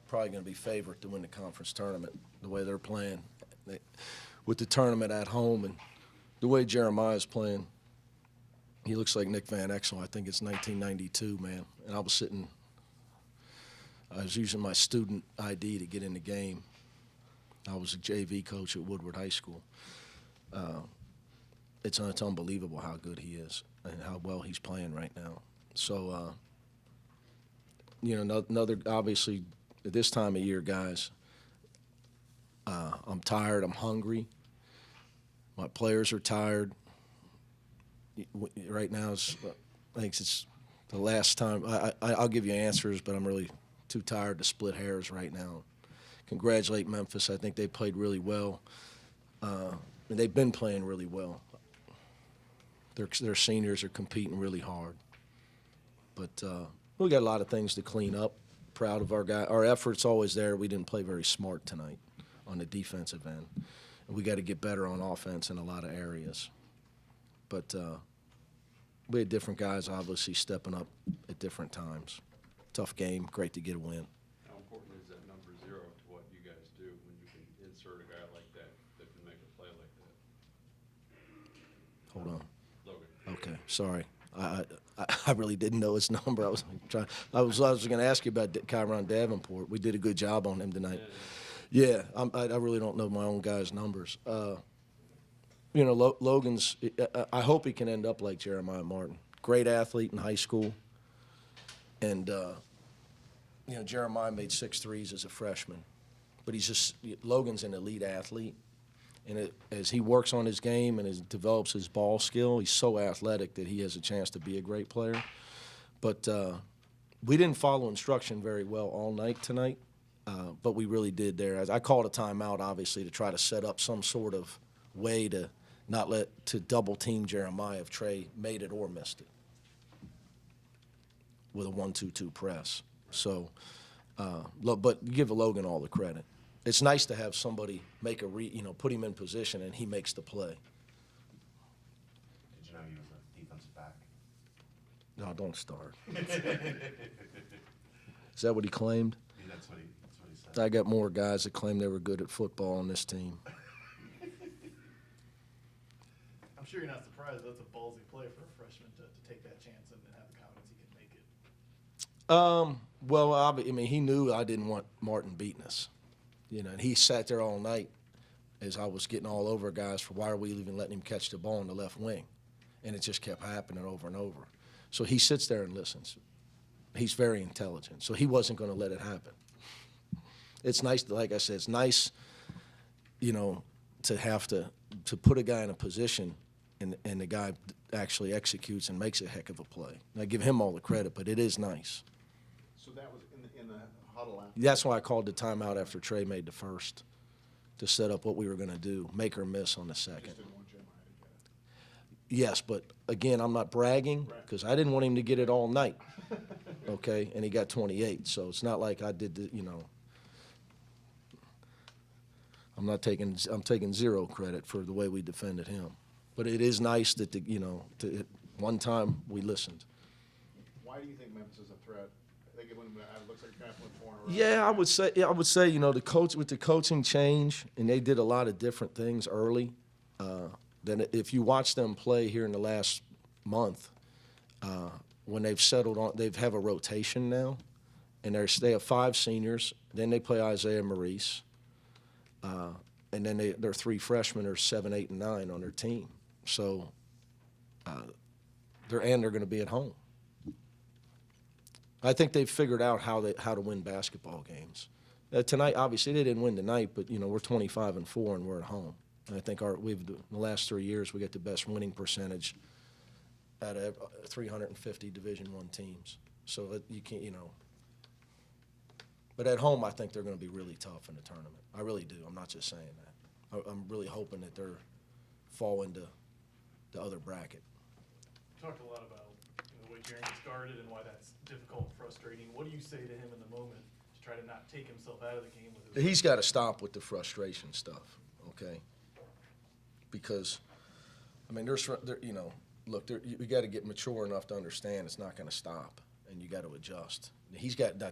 probably going to be favored to win the conference tournament, the way they're playing. With the tournament at home and the way Jeremiah's playing, he looks like Nick Van Exel. I think it's 1992, man. And I was using my student ID to get in the game. I was a JV coach at Woodward High School. It's unbelievable how good he is and how well he's playing right now. So, another, obviously, at this time of year, guys, I'm tired, I'm hungry. My players are tired. Right now, I think it's the last time. I'll give you answers, but I'm really too tired to split hairs right now. Congratulate Memphis. I think they played really well. And they've been playing really well. Their seniors are competing really hard. But we got a lot of things to clean up. Proud of our guy. Our effort's always there. We didn't play very smart tonight on the defensive end. And we got to get better on offense in a lot of areas. But we had different guys obviously stepping up at different times. Tough game. Great to get a win. How important is that number 0 to what you guys do when you can insert a guy like that that can make a play like that? Hold on. Logan. Okay, sorry. I really didn't know his number. I was going to ask you about Kyron Davenport. We did a good job on him tonight. Yeah, I really don't know my own guys' numbers. Logan's. I hope he can end up like Jeremiah Martin. Great athlete in high school, and Jeremiah made 6 threes as a freshman, but Logan's an elite athlete. And as he works on his game and develops his ball skill, he's so athletic that he has a chance to be a great player. But we didn't follow instruction very well all night tonight, but we really did there. I called a timeout, obviously, to try to set up some sort of way to not to double-team Jeremiah if Trey made it or missed it with a 1-2-2 press. So, but give Logan all the credit. It's nice to have somebody make put him in position and he makes the play. Did you know he was a defensive back? No, don't start. Is that what he claimed? Yeah, that's what he said. I got more guys that claim they were good at football on this team. I'm sure you're not surprised that's a ballsy play for a freshman to take that chance and have the confidence he can make it. Well, he knew I didn't want Martin beating us. And he sat there all night as I was getting all over guys for why are we even letting him catch the ball in the left wing? And it just kept happening over and over. So he sits there and listens. He's very intelligent. So he wasn't going to let it happen. It's nice, like I said, it's nice, to have to put a guy in a position and the guy actually executes and makes a heck of a play. And I give him all the credit, but it is nice. So that was in the huddle after. That's why I called the timeout after Trey made the first to set up what we were going to do, make or miss on the second. Just didn't want Jeremiah to get it. Yes, but again, I'm not bragging because I didn't want him to get it all night, okay? And he got 28, so it's not like I did I'm taking 0 credit for the way we defended him. But it is nice that, one time we listened. Why do you think Memphis is a threat? I think it looks like you're going to win 4 in a row. Yeah, I would say, the coach with the coaching change, and they did a lot of different things early. Then if you watch them play here in the last month, when they've settled on, they have a rotation now, and they have 5 seniors. Then they play Isaiah Maurice, and then their 3 freshmen are 7, 8, and 9 on their team. So they're going to be at home. I think they've figured out how to win basketball games. Tonight, obviously, they didn't win tonight, but we're 25-4 and we're at home. And I think in the last 3 years we got the best winning percentage out of 350 Division I teams. So you can't, But at home, I think they're going to be really tough in the tournament. I really do. I'm not just saying that. I'm really hoping that they're fall into the other bracket. You talked a lot about the way Jerry gets guarded and why that's difficult and frustrating. What do you say to him in the moment to try to not take himself out of the game with his He's got to stop with the frustration stuff, okay? Because, look, we got to get mature enough to understand it's not going to stop. and you got to adjust.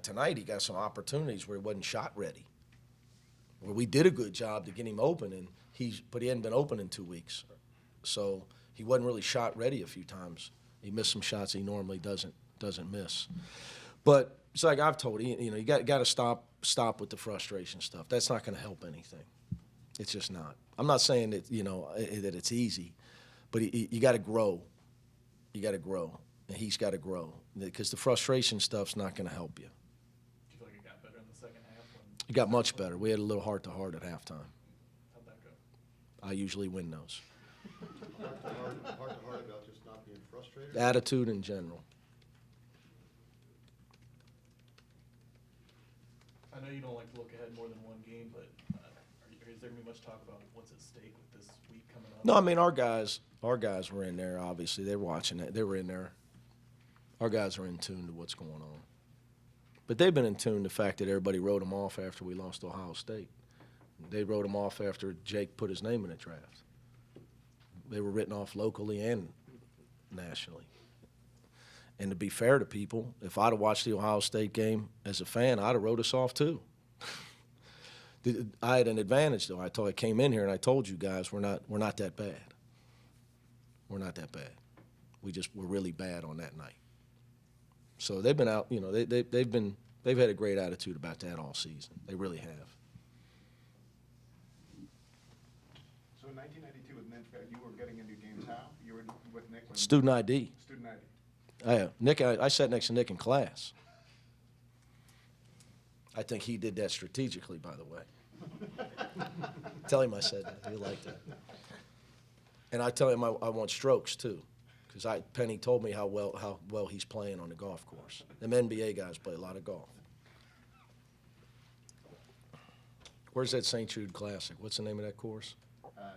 Tonight he got some opportunities where he wasn't shot ready, where we did a good job to get him open, but he hadn't been open in 2 weeks. So he wasn't really shot ready a few times. He missed some shots he normally doesn't miss. But it's like I've told you, you got to stop with the frustration stuff. That's not going to help anything. It's just not. I'm not saying that that it's easy, but you got to grow. You got to grow, and he's got to grow because the frustration stuff's not going to help you. Do you feel like it got better in the second half? It got much better. We had a little heart-to-heart at halftime. How'd that go? I usually win those. Heart to heart about just not being frustrated? Attitude in general. I know you don't like to look ahead more than one game, but is there going to be much talk about what's at stake with this week coming up? No, I mean, our guys were in there, obviously. They're watching it. They were in there. Our guys are in tune to what's going on. But they've been in tune to the fact that everybody wrote them off after we lost to Ohio State. They wrote them off after Jake put his name in the draft. They were written off locally and nationally. And to be fair to people, if I'd have watched the Ohio State game as a fan, I'd have wrote us off too. I had an advantage though. I came in here and I told you guys we're not that bad. We're not that bad. We're really bad on that night. So they've been out. They've had a great attitude about that all season. They really have. So in 1992 with Memphis, you were getting into games how? You were with Nick? Student ID. Student ID. Nick, I sat next to Nick in class. I think he did that strategically, by the way. Tell him I said that. He liked that. And I tell him I want strokes too, because Penny told me how well he's playing on the golf course. Them NBA guys play a lot of golf. Where's that St. Jude Classic? What's the name of that course?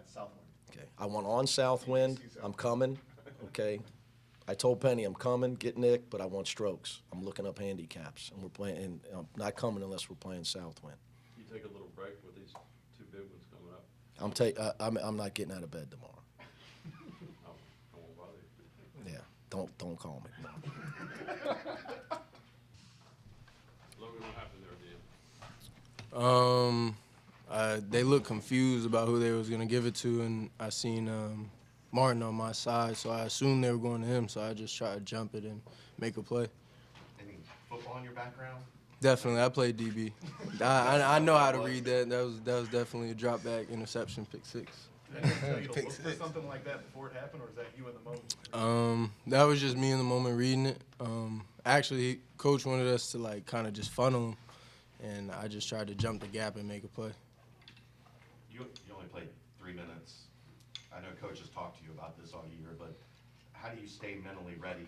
Southland. Okay. I want on Southwind. I'm coming. Okay. I told Penny I'm coming, get Nick, but I want strokes. I'm looking up handicaps, and we're playing. And I'm not coming unless we're playing Southwind. You take a little break with these two big ones coming up. I'm not getting out of bed tomorrow. I won't bother you. Yeah. Don't call me. No. Logan, what happened there, dude? They looked confused about who they was gonna give it to, and I seen Martin on my side, so I assumed they were going to him. So I just tried to jump it and make a play. Any football in your background? Definitely, I played DB. I know how to read that. That was definitely a drop back interception, pick six. Did anyone tell you to look for something like that before it happened, or is that you in the moment? That was just me in the moment reading it. Actually, coach wanted us to like kind of just funnel him, and I just tried to jump the gap and make a play. You only played 3 minutes. I know coach has talked to you about this all year, but how do you stay mentally ready?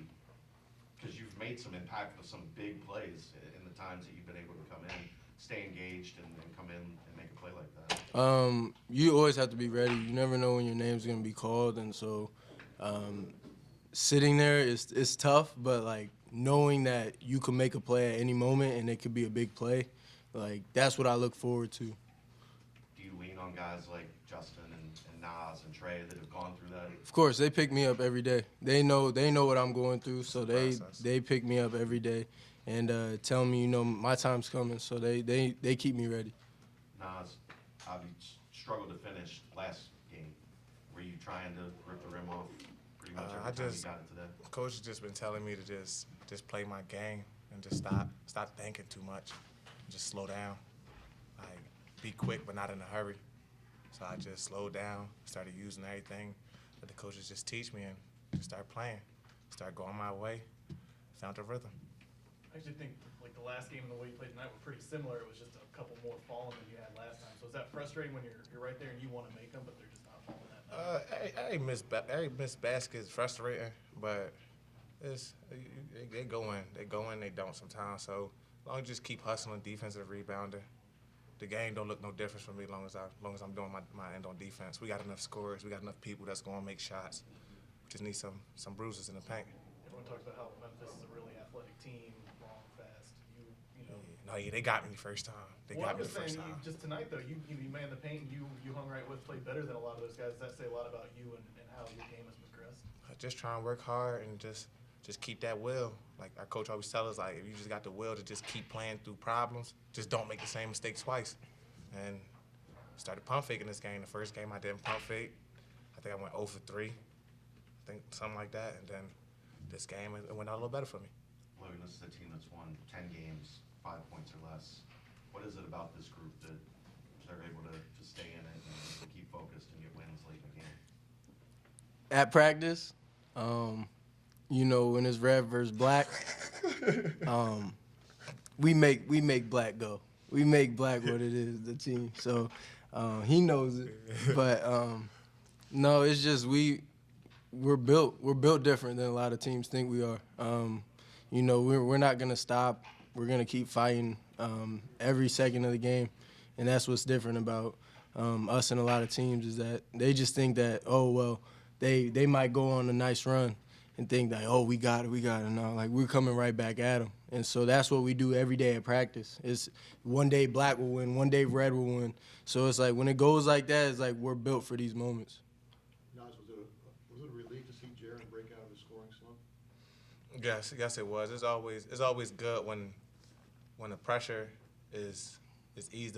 Because you've made some impact with some big plays in the times that you've been able to come in, stay engaged, and come in and make a play like that. You always have to be ready. You never know when your name's gonna be called, and so sitting there is tough. But like knowing that you can make a play at any moment and it could be a big play, like that's what I look forward to. Do you lean on guys like Justin and Nas and Trey that have gone through that? Of course, they pick me up every day. They know what I'm going through, so they pick me up every day and tell me, my time's coming. So they keep me ready. Nas, obviously struggled to finish last game. Were you trying to rip the rim off pretty much every time you got it today? Coach has just been telling me to just play my game and just stop thinking too much, just slow down, like be quick but not in a hurry. So I just slowed down, started using everything that the coaches just teach me, and just start playing, start going my way, found the rhythm. I actually think like the last game and the way you played tonight were pretty similar. It was just a couple more falling than you had last time. So is that frustrating when you're right there and you want to make them, but they're just not falling that night? Every miss basket is frustrating, but they go in, they don't sometimes. So as long as you just keep hustling, defensive rebounder, the game don't look no different for me as long as I'm doing my end on defense. We got enough scorers, we got enough people that's going to make shots. We just need some bruises in the paint. Everyone talks about how Memphis is a really athletic team, long, fast. They got me the first time. I'm just saying, just tonight though, you manned the paint and you hung right with, played better than a lot of those guys. Does that say a lot about you and how your game has progressed? Just try and work hard and just just keep that will. Like our coach always tells us, like if you just got the will to just keep playing through problems, just don't make the same mistake twice. And started pump faking this game. The first game I didn't pump fake. I think I went 0 for 3. I think something like that. And then this game, it went out a little better for me. Logan, this is a team that's won 10 games, 5 points or less. What is it about this group that they're able to stay in it and keep focused and get wins late in the game? At practice, you know, when it's red versus black, we make black go. We make black what it is, the team. So he knows it. But no, it's just we're built different than a lot of teams think we are. You know, we're not gonna stop. We're gonna keep fighting every second of the game, and that's what's different about us and a lot of teams is that they just think that, oh well, they might go on a nice run and think that, oh, we got it. No, like we're coming right back at them. And so that's what we do every day at practice. It's one day black will win, one day red will win. So it's like when it goes like that, it's like we're built for these moments. Nas, was it a relief to see Jaron break out of his scoring slump? Yes, it was. It's always good when the pressure is eased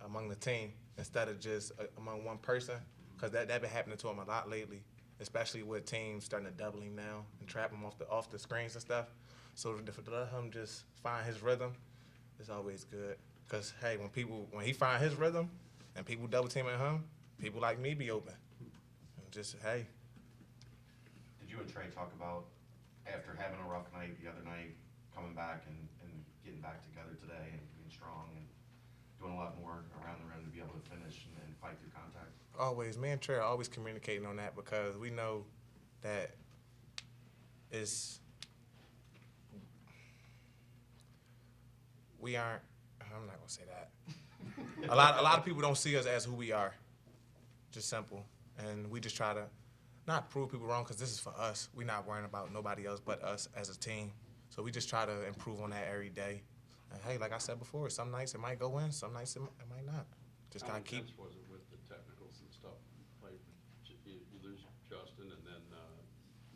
among the team instead of just among one person, because that been happening to him a lot lately, especially with teams starting to double him now and trap him off the screens and stuff. So to let him just find his rhythm, it's always good. Because hey, when he find his rhythm and people double teaming him, people like me be open. And just hey. Did you and Trey talk about, after having a rough night the other night, coming back and getting back together today and being strong and doing a lot more around the rim to be able to finish and fight through contact? Always. Me and Trey are always communicating on that because we know that we aren't, I'm not going to say that. A lot of people don't see us as who we are. Just simple. And we just try to not prove people wrong because this is for us. We're not worrying about nobody else but us as a team. So we just try to improve on that every day. And hey, like I said before, some nights it might go in, some nights it might not. Just How kind of keep. intense was it with the technicals and stuff? Like you lose Justin and then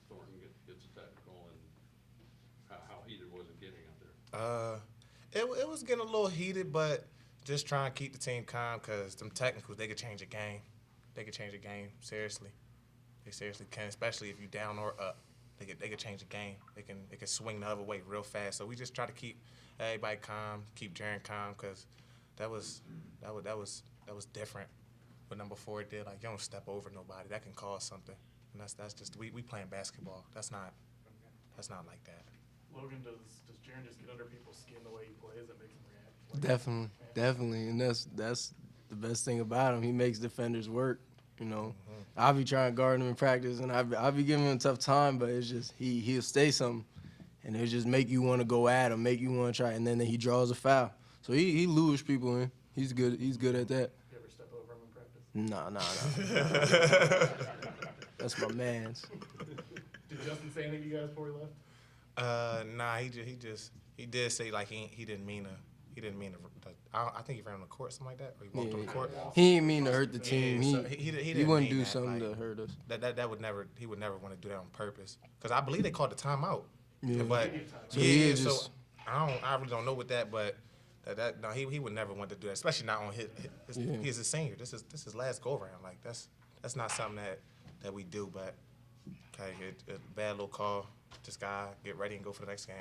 Thornton gets a technical, and how heated was it getting out there? It was getting a little heated, but just trying to keep the team calm because them technicals, they could change a game. They could change a game, seriously. They seriously can, especially if you down or up. They could change a game. They can swing the other way real fast. So we just try to keep everybody calm, keep Jaron calm, because that was different. What number 4 did, like you don't step over nobody. That can cause something. And that's just we playing basketball. That's not like that. Logan, does Jaron just get under people's skin the way he plays that makes him react? Like, Definitely, and that's the best thing about him. He makes defenders work. You know, I'll be trying to guard him in practice, and I'll be giving him a tough time, but it's just he'll say something, and it'll just make you want to go at him, make you want to try, and then he draws a foul. So he lures people in. He's good at that. You ever step over him in practice? Nah. That's my man's. Did Justin say anything to you guys before he left? Nah, he did say like he didn't mean to. I think he ran on the court, something like that, or he walked on the court. He didn't mean to hurt the team. Yeah, so he He wouldn't do something to hurt us. That would never. He would never want to do that on purpose. Because I believe they called the timeout. Yeah. But So yeah, he so just- I really don't know with that, but no, he would never want to do that, especially not on his. Yeah. He's a senior. This is his last go around. Like that's not something that we do. But okay, a bad little call. Just gotta get ready and go for the next game.